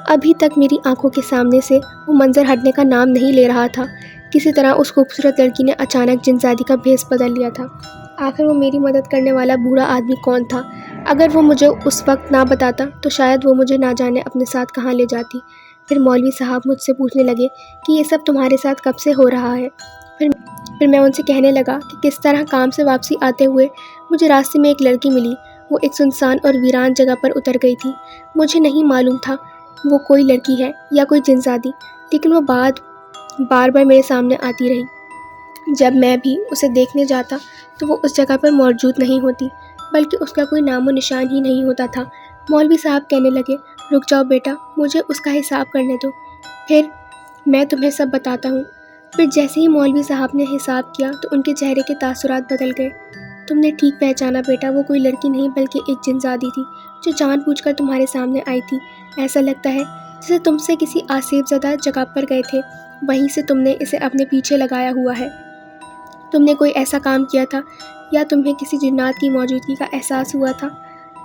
S1: ابھی تک میری آنکھوں کے سامنے سے وہ منظر ہٹنے کا نام نہیں لے رہا تھا۔ کسی طرح اس خوبصورت لڑکی نے اچانک جنزادی کا بھیس بدل لیا تھا۔ آخر وہ میری مدد کرنے والا بوڑھا آدمی کون تھا؟ اگر وہ مجھے اس وقت نہ بتاتا تو شاید وہ مجھے نہ جانے اپنے ساتھ کہاں لے جاتی۔ پھر مولوی صاحب مجھ سے پوچھنے لگے کہ یہ سب تمہارے ساتھ کب سے ہو رہا ہے؟ پھر میں ان سے کہنے لگا کہ کس طرح کام سے واپسی آتے ہوئے مجھے راستے میں ایک لڑکی ملی۔ وہ ایک سنسان اور ویران جگہ پر اتر گئی تھی۔ مجھے نہیں معلوم تھا وہ کوئی لڑکی ہے یا کوئی جنزادی، لیکن وہ بار بار میرے سامنے آتی رہی۔ جب میں بھی اسے دیکھنے جاتا تو وہ اس جگہ پر موجود نہیں ہوتی، بلکہ اس کا کوئی نام و نشان ہی نہیں ہوتا تھا۔ مولوی صاحب کہنے لگے، رک جاؤ بیٹا، مجھے اس کا حساب کرنے دو، پھر میں تمہیں سب بتاتا ہوں۔ پھر جیسے ہی مولوی صاحب نے حساب کیا تو ان کے چہرے کے تاثرات بدل گئے۔ تم نے ٹھیک پہچانا بیٹا، وہ کوئی لڑکی نہیں بلکہ ایک جنزادی تھی جو جان بوجھ کر تمہارے سامنے آئی تھی۔ ایسا لگتا ہے جیسے تم سے کسی آسیب زدہ جگہ پر گئے تھے، وہیں سے تم نے اسے اپنے پیچھے لگایا ہوا ہے۔ تم نے کوئی ایسا کام کیا تھا یا تمہیں کسی جنات کی موجودگی کا احساس ہوا تھا؟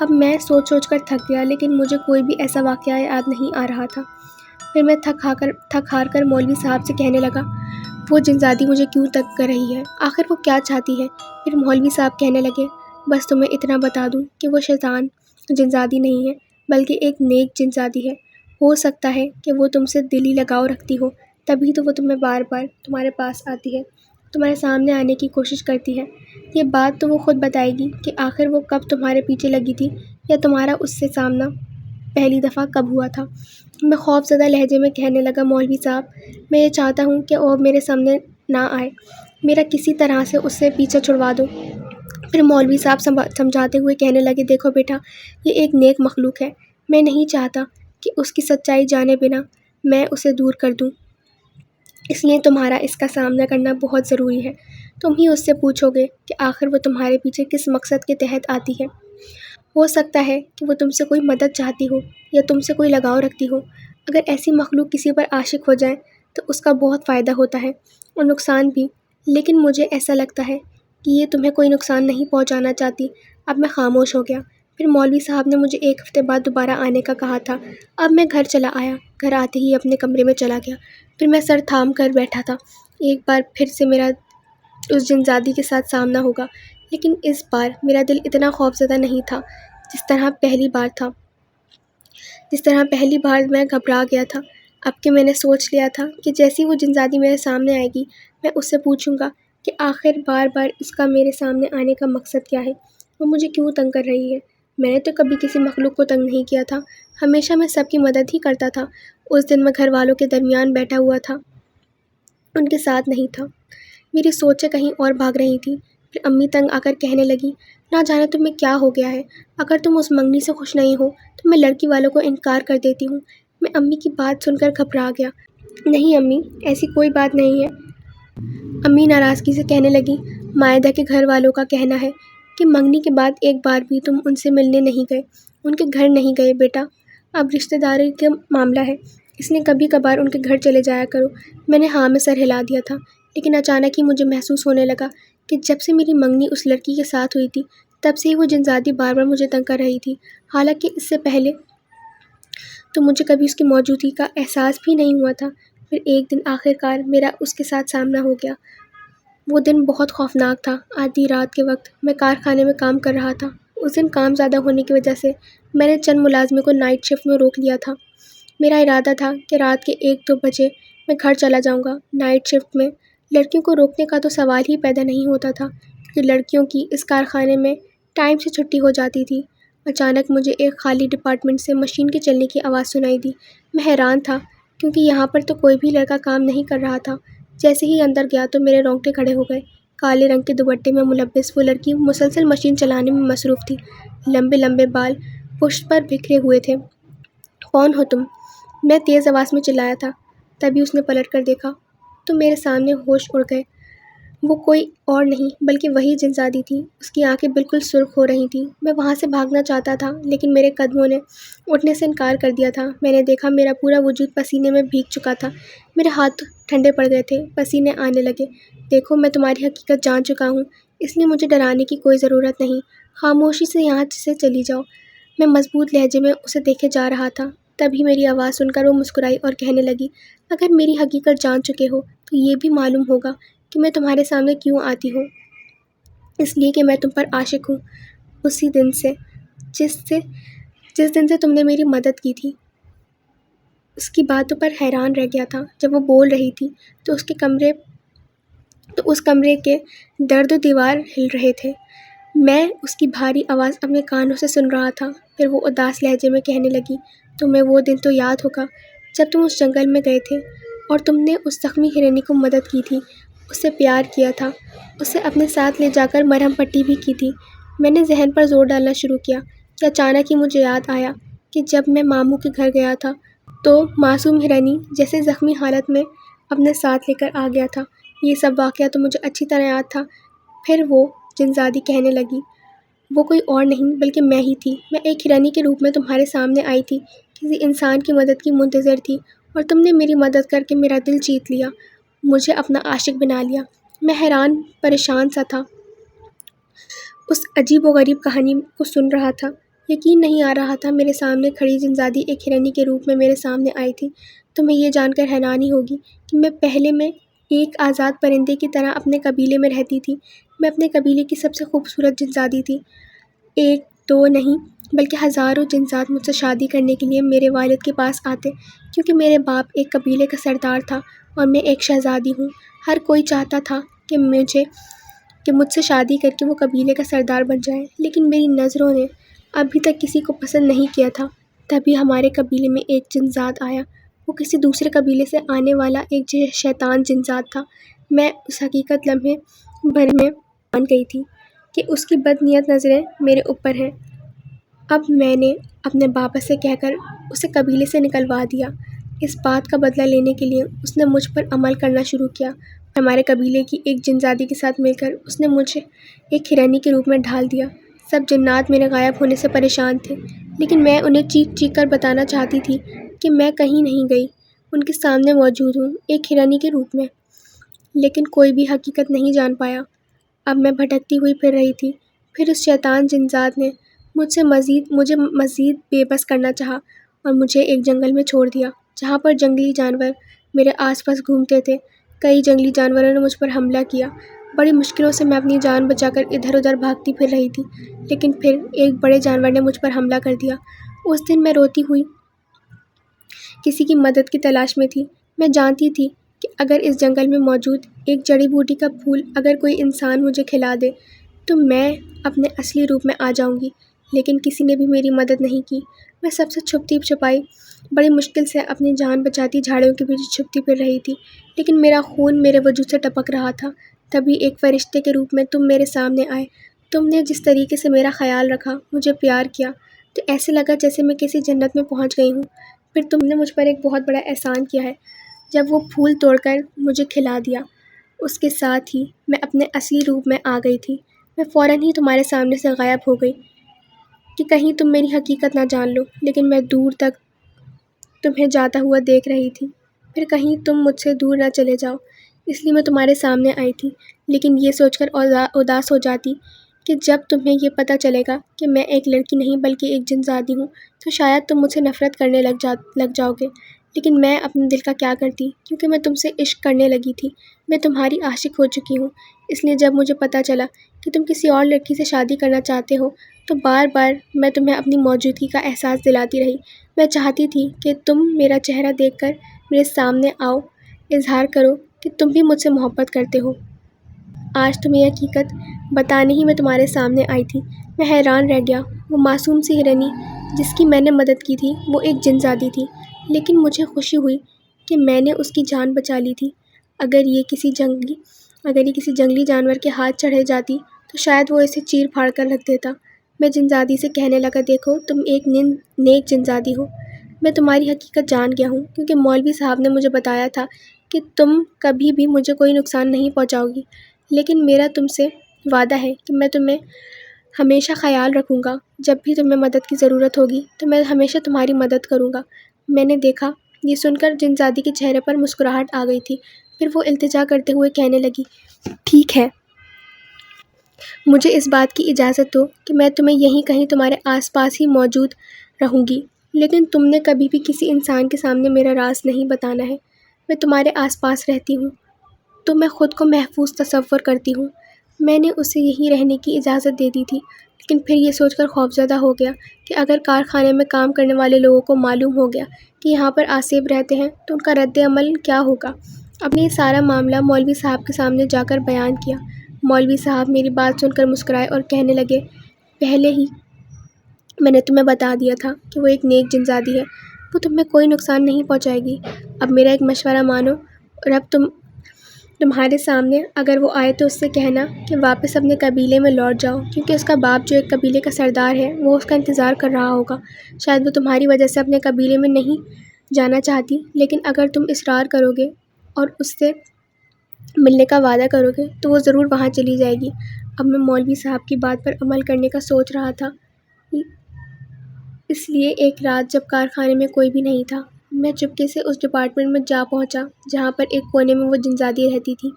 S1: اب میں سوچ کر تھک گیا، لیکن مجھے کوئی بھی ایسا واقعہ یاد نہیں آ رہا تھا۔ پھر میں تھک ہار کر مولوی صاحب سے کہنے لگا، وہ جنزادی مجھے کیوں تنگ کر رہی ہے؟ آخر وہ کیا چاہتی ہے؟ پھر مولوی صاحب کہنے لگے، بس تمہیں اتنا بتا دوں کہ وہ شیطان جنزادی نہیں ہے بلکہ ایک نیک جنزادی ہے۔ ہو سکتا ہے کہ وہ تم سے دلی لگاؤ رکھتی ہو، تبھی تو وہ تمہیں بار بار تمہارے پاس آتی ہے، تمہارے سامنے آنے کی کوشش کرتی ہے۔ یہ بات تو وہ خود بتائے گی کہ آخر وہ کب تمہارے پیچھے لگی تھی یا تمہارا اس سے سامنا پہلی دفعہ کب ہوا تھا۔ میں خوف زدہ لہجے میں کہنے لگا، مولوی صاحب، میں یہ چاہتا ہوں کہ وہ میرے سامنے نہ آئے، میرا کسی طرح سے اس سے پیچھا چھڑوا دو۔ پھر مولوی صاحب سمجھاتے ہوئے کہنے لگے، دیکھو بیٹا، یہ ایک نیک مخلوق ہے، میں نہیں چاہتا کہ اس کی سچائی جانے بنا میں اسے دور کر دوں، اس لیے تمہارا اس کا سامنا کرنا بہت ضروری ہے۔ تم ہی اس سے پوچھو گے کہ آخر وہ تمہارے پیچھے کس مقصد کے تحت آتی ہے۔ ہو سکتا ہے کہ وہ تم سے کوئی مدد چاہتی ہو یا تم سے کوئی لگاؤ رکھتی ہو۔ اگر ایسی مخلوق کسی پر عاشق ہو جائے تو اس کا بہت فائدہ ہوتا ہے اور نقصان بھی، لیکن مجھے ایسا لگتا ہے کہ یہ تمہیں کوئی نقصان نہیں پہنچانا چاہتی۔ اب میں خاموش ہو گیا۔ پھر مولوی صاحب نے مجھے 1 ہفتے بعد دوبارہ آنے کا کہا تھا۔ اب میں گھر چلا آیا، گھر آتے ہی اپنے کمرے میں چلا گیا۔ پھر میں سر تھام کر بیٹھا تھا، ایک بار پھر سے میرا اس جنزادی کے ساتھ سامنا ہوگا، لیکن اس بار میرا دل اتنا خوفزدہ نہیں تھا جس طرح پہلی بار میں گھبرا گیا تھا۔ اب کہ میں نے سوچ لیا تھا کہ جیسی وہ جنزادی میرے سامنے آئے گی میں اس سے پوچھوں گا کہ آخر بار اس کا میرے سامنے آنے کا مقصد کیا ہے، وہ مجھے کیوں تنگ کر رہی ہے۔ میں نے تو کبھی کسی مخلوق کو تنگ نہیں کیا تھا، ہمیشہ میں سب کی مدد ہی کرتا تھا۔ اس دن میں گھر والوں کے درمیان بیٹھا ہوا تھا، ان کے ساتھ نہیں تھا۔ میری سوچیں کہیں اور بھاگ رہی تھیں۔ پھر امی تنگ آ کر کہنے لگی، نہ جانے تمہیں کیا ہو گیا ہے، اگر تم اس منگنی سے خوش نہیں ہو تو میں لڑکی والوں کو انکار کر دیتی ہوں۔ میں امی کی بات سن کر گھبرا گیا۔ نہیں امی، ایسی کوئی بات نہیں ہے۔ امی ناراضگی سے کہنے لگی، مائدہ کے گھر والوں کا کہنا ہے کہ منگنی کے بعد ایک بار بھی تم ان سے ملنے نہیں گئے، ان کے گھر نہیں گئے بیٹا۔ اب رشتہ داری کا معاملہ ہے، اس لیے کبھی کبھار ان کے گھر چلے جایا کرو۔ میں نے ہاں میں سر ہلا دیا تھا، لیکن اچانک ہی مجھے محسوس ہونے لگا کہ جب سے میری منگنی اس لڑکی کے ساتھ ہوئی تھی تب سے ہی وہ جنزادی بار بار مجھے تنگ کر رہی تھی، حالانکہ اس سے پہلے تو مجھے کبھی اس کی موجودگی کا احساس بھی نہیں ہوا تھا۔ پھر ایک دن آخر کار میرا اس کے ساتھ سامنا ہو گیا۔ وہ دن بہت خوفناک تھا۔ آدھی رات کے وقت میں کارخانے میں کام کر رہا تھا۔ اس دن کام زیادہ ہونے کی وجہ سے میں نے چند ملازموں کو نائٹ شفٹ میں روک لیا تھا۔ میرا ارادہ تھا کہ رات کے 1-2 بجے میں گھر چلا جاؤں گا۔ نائٹ شفٹ میں لڑکیوں کو روکنے کا تو سوال ہی پیدا نہیں ہوتا تھا، کیونکہ لڑکیوں کی اس کارخانے میں ٹائم سے چھٹی ہو جاتی تھی۔ اچانک مجھے ایک خالی ڈپارٹمنٹ سے مشین کے چلنے کی آواز سنائی دی۔ میں حیران تھا کیونکہ یہاں پر تو کوئی بھی لڑکا کام نہیں کر رہا تھا۔ جیسے ہی اندر گیا تو میرے رونگٹے کھڑے ہو گئے۔ کالے رنگ کے دوپٹے میں ملبس وہ لڑکی مسلسل مشین چلانے میں مصروف تھی۔ لمبے لمبے بال پشت پر بکھرے ہوئے تھے۔ کون ہو تم؟ میں تیز آواز میں چلایا تھا۔ تبھی اس نے پلٹ کر دیکھا تو میرے سامنے ہوش اڑ گئے۔ وہ کوئی اور نہیں بلکہ وہی جنزادی تھی۔ اس کی آنکھیں بالکل سرخ ہو رہی تھیں۔ میں وہاں سے بھاگنا چاہتا تھا لیکن میرے قدموں نے اٹھنے سے انکار کر دیا تھا۔ میں نے دیکھا میرا پورا وجود پسینے میں بھیگ چکا تھا، میرے ہاتھ ٹھنڈے پڑ گئے تھے، پسینے آنے لگے۔ دیکھو، میں تمہاری حقیقت جان چکا ہوں، اس لیے مجھے ڈرانے کی کوئی ضرورت نہیں، خاموشی سے یہاں سے چلی جاؤ۔ میں مضبوط لہجے میں اسے دیکھے جا رہا تھا۔ تبھی میری آواز سن کر وہ مسکرائی اور کہنے لگی، اگر میری حقیقت جان چکے ہو تو یہ بھی معلوم ہوگا کہ میں تمہارے سامنے کیوں آتی ہوں۔ اس لیے کہ میں تم پر عاشق ہوں، اسی دن سے جس دن سے تم نے میری مدد کی تھی۔ اس کی باتوں پر حیران رہ گیا تھا۔ جب وہ بول رہی تھی تو اس کمرے کے درد و دیوار ہل رہے تھے۔ میں اس کی بھاری آواز اپنے کانوں سے سن رہا تھا۔ پھر وہ اداس لہجے میں کہنے لگی، تمہیں وہ دن تو یاد ہوگا جب تم اس جنگل میں گئے تھے اور تم نے اس زخمی ہرنی کو مدد کی تھی، اس سے پیار کیا تھا، اسے اپنے ساتھ لے جا کر مرہم پٹی بھی کی تھی۔ میں نے ذہن پر زور ڈالنا شروع کیا کہ اچانک ہی مجھے یاد آیا کہ جب میں ماموں کے گھر گیا تھا تو معصوم ہرنی جیسے زخمی حالت میں اپنے ساتھ لے کر آ گیا تھا۔ یہ سب واقعہ تو مجھے اچھی طرح یاد تھا۔ پھر وہ جنزادی کہنے لگی، وہ کوئی اور نہیں بلکہ میں ہی تھی۔ میں ایک ہرنی کے روپ میں تمہارے سامنے آئی تھی، کسی انسان کی مدد کی منتظر تھی، اور تم نے میری مدد کر کے میرا دل جیت لیا، مجھے اپنا عاشق بنا لیا۔ میں حیران پریشان سا تھا، اس عجیب و غریب کہانی کو سن رہا تھا۔ یقین نہیں آ رہا تھا میرے سامنے کھڑی جنزادی ایک ہرنی کے روپ میں میرے سامنے آئی تھی۔ تمہیں یہ جان کر حیرانی ہوگی کہ میں ایک آزاد پرندے کی طرح اپنے قبیلے میں رہتی تھی۔ میں اپنے قبیلے کی سب سے خوبصورت جنزادی تھی۔ ایک دو نہیں بلکہ ہزاروں جنزاد مجھ سے شادی کرنے کے لیے میرے والد کے پاس آتے، کیونکہ میرے باپ ایک قبیلے کا سردار تھا اور میں ایک شہزادی ہوں۔ ہر کوئی چاہتا تھا کہ مجھ سے شادی کر کے وہ قبیلے کا سردار بن جائے، لیکن میری نظروں نے ابھی تک کسی کو پسند نہیں کیا تھا۔ تبھی ہمارے قبیلے میں ایک جنزاد آیا۔ وہ کسی دوسرے قبیلے سے آنے والا ایک شیطان جنزاد تھا۔ میں اس حقیقت لمحے بھر میں مان گئی تھی کہ اس کی بد نیت نظریں میرے اوپر ہیں۔ اب میں نے اپنے بابا سے کہہ کر اسے قبیلے سے نکلوا دیا۔ اس بات کا بدلہ لینے کے لیے اس نے مجھ پر عمل کرنا شروع کیا۔ ہمارے قبیلے کی ایک جنزادی کے ساتھ مل کر اس نے مجھے ایک ہرنی کے روپ میں ڈھال دیا۔ سب جنات میرے غائب ہونے سے پریشان تھے، لیکن میں انہیں چیخ چیخ کر بتانا چاہتی تھی کہ میں کہیں نہیں گئی، ان کے سامنے موجود ہوں ایک ہرنی کے روپ میں، لیکن کوئی بھی حقیقت نہیں جان پایا۔ اب میں بھٹکتی ہوئی پھر رہی تھی۔ پھر اس شیطان جنزاد نے مجھے مزید بے بس کرنا چاہا اور مجھے ایک جنگل میں چھوڑ دیا جہاں پر جنگلی جانور میرے آس پاس گھومتے تھے۔ کئی جنگلی جانوروں نے مجھ پر حملہ کیا۔ بڑی مشکلوں سے میں اپنی جان بچا کر ادھر ادھر بھاگتی پھر رہی تھی، لیکن پھر ایک بڑے جانور نے مجھ پر حملہ کر دیا۔ اس دن میں روتی ہوئی کسی کی مدد کی تلاش میں تھی۔ میں جانتی تھی کہ اگر اس جنگل میں موجود ایک جڑی بوٹی کا پھول اگر کوئی انسان مجھے کھلا دے تو میں اپنے اصلی روپ میں آ جاؤں گی، لیکن کسی نے بھی میری مدد نہیں کی۔ میں سب سے چھپتی چھپائی بڑی مشکل سے اپنی جان بچاتی جھاڑیوں کے پیچھے چھپتی پھر رہی تھی، لیکن میرا خون میرے وجود سے ٹپک رہا تھا۔ تبھی ایک فرشتے کے روپ میں تم میرے سامنے آئے۔ تم نے جس طریقے سے میرا خیال رکھا، مجھے پیار کیا، تو ایسے لگا جیسے میں کسی جنت میں پہنچ گئی ہوں۔ پھر تم نے مجھ پر ایک بہت بڑا احسان کیا ہے جب وہ پھول توڑ کر مجھے کھلا دیا۔ اس کے ساتھ ہی میں اپنے اصلی روپ میں آ گئی تھی۔ میں فوراً ہی تمہارے سامنے سے غائب ہو گئی کہ کہیں تم میری حقیقت نہ جان لو، لیکن میں دور تک تمہیں جاتا ہوا دیکھ رہی تھی۔ پھر کہیں تم مجھ سے دور نہ چلے جاؤ، اس لیے میں تمہارے سامنے آئی تھی، لیکن یہ سوچ کر اداس ہو جاتی کہ جب تمہیں یہ پتہ چلے گا کہ میں ایک لڑکی نہیں بلکہ ایک جنزادی ہوں تو شاید تم مجھ سے نفرت کرنے لگ جاؤ گے۔ لیکن میں اپنے دل کا کیا کرتی، کیونکہ میں تم سے عشق کرنے لگی تھی۔ میں تمہاری عاشق ہو چکی ہوں، اس لیے جب مجھے پتہ چلا کہ تم کسی اور لڑکی سے شادی کرنا چاہتے ہو تو بار بار میں تمہیں اپنی موجودگی کا احساس دلاتی رہی۔ میں چاہتی تھی کہ تم میرا چہرہ دیکھ کر میرے سامنے آؤ، اظہار کرو کہ تم بھی مجھ سے محبت کرتے ہو۔ آج تمہیں یہ حقیقت بتانے ہی میں تمہارے سامنے آئی تھی۔ میں حیران رہ گیا۔ وہ معصوم سی ہرنی جس کی میں نے مدد کی تھی وہ ایک جنزادی تھی، لیکن مجھے خوشی ہوئی کہ میں نے اس کی جان بچا لی تھی۔ اگر یہ کسی جنگلی جانور کے ہاتھ چڑھے جاتی تو شاید وہ اسے چیر پھاڑ کر رکھ دیتا۔ میں جنزادی سے کہنے لگا، دیکھو تم ایک نیک جنزادی ہو، میں تمہاری حقیقت جان گیا ہوں، کیونکہ مولوی صاحب نے مجھے بتایا تھا کہ تم کبھی بھی مجھے کوئی نقصان نہیں پہنچاؤ گی۔ لیکن میرا تم سے وعدہ ہے کہ میں تمہیں ہمیشہ خیال رکھوں گا۔ جب بھی تمہیں مدد کی ضرورت ہوگی تو میں ہمیشہ تمہاری مدد کروں گا۔ میں نے دیکھا، یہ سن کر جنزادی کے چہرے پر مسکراہٹ آ گئی تھی۔ پھر وہ التجا کرتے ہوئے کہنے لگی، ٹھیک ہے، مجھے اس بات کی اجازت دو کہ میں تمہیں یہیں کہیں تمہارے آس پاس ہی موجود رہوں گی، لیکن تم نے کبھی بھی کسی انسان کے سامنے میرا راز نہیں بتانا ہے۔ میں تمہارے آس پاس رہتی ہوں تو میں خود کو محفوظ تصور کرتی ہوں۔ میں نے اسے یہیں رہنے کی اجازت دے دی تھی، لیکن پھر یہ سوچ کر خوفزدہ ہو گیا کہ اگر کارخانے میں کام کرنے والے لوگوں کو معلوم ہو گیا کہ یہاں پر آصف رہتے ہیں تو ان کا رد عمل کیا ہوگا۔ اب نے یہ سارا معاملہ مولوی صاحب کے سامنے جا کر بیان کیا۔ مولوی صاحب میری بات سن کر مسکرائے اور کہنے لگے، پہلے ہی میں نے تمہیں بتا دیا تھا کہ وہ ایک نیک جنزادی ہے، وہ تمہیں کوئی نقصان نہیں پہنچائے گی۔ اب میرا ایک مشورہ مانو اور اب تمہارے سامنے اگر وہ آئے تو اس سے کہنا کہ واپس اپنے قبیلے میں لوٹ جاؤ، کیونکہ اس کا باپ جو ایک قبیلے کا سردار ہے وہ اس کا انتظار کر رہا ہوگا۔ شاید وہ تمہاری وجہ سے اپنے قبیلے میں نہیں جانا چاہتی، لیکن اگر تم اصرار کرو گے اور اس سے ملنے کا وعدہ کرو گے تو وہ ضرور وہاں چلی جائے گی۔ اب میں مولوی صاحب کی بات پر عمل کرنے کا سوچ رہا تھا، اس لیے ایک رات جب کارخانے میں کوئی بھی نہیں تھا، میں چپکے سے اس ڈپارٹمنٹ میں جا پہنچا جہاں پر ایک کونے میں وہ جنزادی رہتی تھی،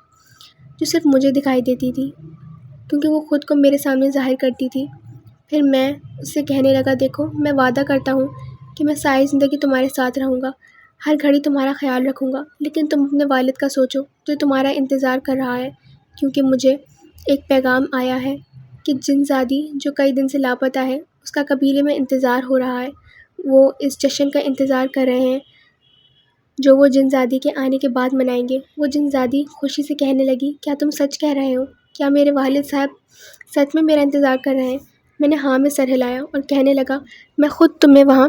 S1: جو صرف مجھے دکھائی دیتی تھی کیونکہ وہ خود کو میرے سامنے ظاہر کرتی تھی۔ پھر میں اس سے کہنے لگا، دیکھو، میں وعدہ کرتا ہوں کہ میں ساری زندگی تمہارے ساتھ رہوں گا، ہر گھڑی تمہارا خیال رکھوں گا، لیکن تم اپنے والد کا سوچو جو تمہارا انتظار کر رہا ہے، کیونکہ مجھے ایک پیغام آیا ہے کہ جنزادی جو کئی دن سے لاپتہ ہے اس کا قبیلے میں انتظار ہو رہا ہے۔ وہ اس جشن کا انتظار کر رہے ہیں جو وہ جنزادی کے آنے کے بعد منائیں گے۔ وہ جنزادی خوشی سے کہنے لگی، کیا تم سچ کہہ رہے ہو؟ کیا میرے والد صاحب سچ میں میرا انتظار کر رہے ہیں؟ میں نے ہاں میں سر ہلایا اور کہنے لگا، میں خود تمہیں وہاں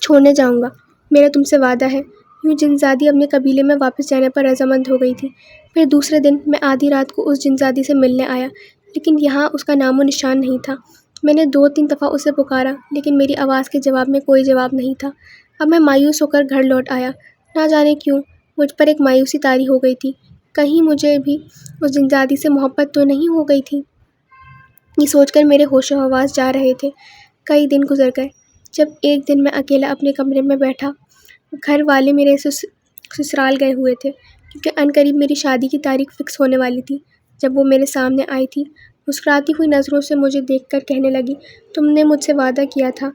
S1: چھوڑنے جاؤں گا، میرا تم سے وعدہ ہے۔ یوں جنزادی اپنے قبیلے میں واپس جانے پر رضامند ہو گئی تھی۔ پھر دوسرے دن میں آدھی رات کو اس جنزادی سے ملنے آیا، لیکن یہاں اس کا نام و نشان نہیں تھا۔ میں نے 2-3 دفعہ اسے پکارا، لیکن میری آواز کے جواب میں کوئی جواب نہیں تھا۔ اب میں مایوس ہو کر گھر لوٹ آیا۔ نہ جانے کیوں مجھ پر ایک مایوسی طاری ہو گئی تھی، کہیں مجھے بھی اس جنزادی سے محبت تو نہیں ہو گئی تھی۔ یہ سوچ کر میرے ہوش و حواس جا رہے تھے۔ کئی دن گزر گئے۔ جب ایک دن میں اکیلا اپنے کمرے میں بیٹھا، گھر والے میرے سسرال گئے ہوئے تھے کیونکہ عنقریب میری شادی کی تاریخ فکس ہونے والی تھی۔ جب وہ میرے سامنے آئی تھی، مسکراتی ہوئی نظروں سے مجھے دیکھ کر کہنے لگی، تم نے مجھ سے وعدہ کیا تھا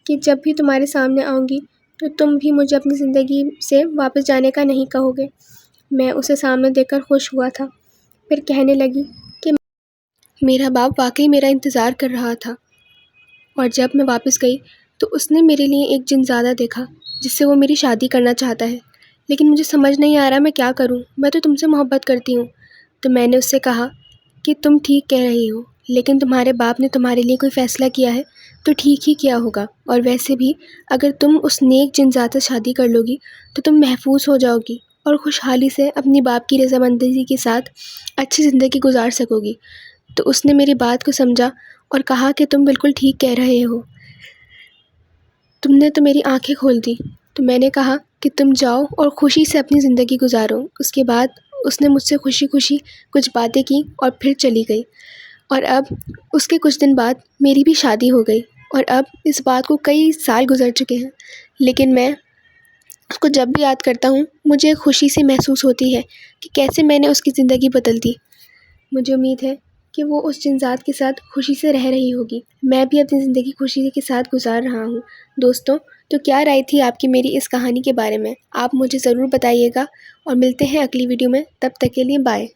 S1: کہ جب بھی تمہارے سامنے آؤں گی تو تم بھی مجھے اپنی زندگی سے واپس جانے کا نہیں کہو گے۔ میں اسے سامنے دیکھ کر خوش ہوا تھا۔ پھر کہنے لگی کہ میرا باپ واقعی میرا انتظار کر رہا تھا، اور جب میں واپس گئی تو اس نے میرے لیے ایک جنزادہ دیکھا جس سے وہ میری شادی کرنا چاہتا ہے، لیکن مجھے سمجھ نہیں آ رہا میں کیا کروں، میں تو تم سے محبت کرتی ہوں۔ تو میں نے اس سے کہا کہ تم ٹھیک کہہ رہی ہو، لیکن تمہارے باپ نے تمہارے لیے کوئی فیصلہ کیا ہے تو ٹھیک ہی کیا ہوگا، اور ویسے بھی اگر تم اس نیک جنزاد سے شادی کر لو گی تو تم محفوظ ہو جاؤ گی اور خوشحالی سے اپنی باپ کی رضامندی کے ساتھ اچھی زندگی گزار سکو گی۔ تو اس نے میری بات کو سمجھا اور کہا کہ تم بالکل ٹھیک کہہ رہے ہو، تم نے تو میری آنکھیں کھول دی۔ تو میں نے کہا کہ تم جاؤ اور خوشی سے اپنی زندگی گزارو۔ اس کے بعد اس نے مجھ سے خوشی خوشی کچھ باتیں کی اور پھر چلی گئی، اور اب اس کے کچھ دن بعد میری بھی شادی ہو گئی، اور اب اس بات کو کئی سال گزر چکے ہیں، لیکن میں اس کو جب بھی یاد کرتا ہوں مجھے خوشی سے محسوس ہوتی ہے کہ کیسے میں نے اس کی زندگی بدل دی۔ مجھے امید ہے کہ وہ اس جنزاد کے ساتھ خوشی سے رہ رہی ہوگی، میں بھی اپنی زندگی خوشی کے ساتھ گزار رہا ہوں۔ دوستوں، تو کیا رائے تھی آپ کی میری اس کہانی کے بارے میں؟ آپ مجھے ضرور بتائیے گا، اور ملتے ہیں اگلی ویڈیو میں، تب تک کے لیے بائے۔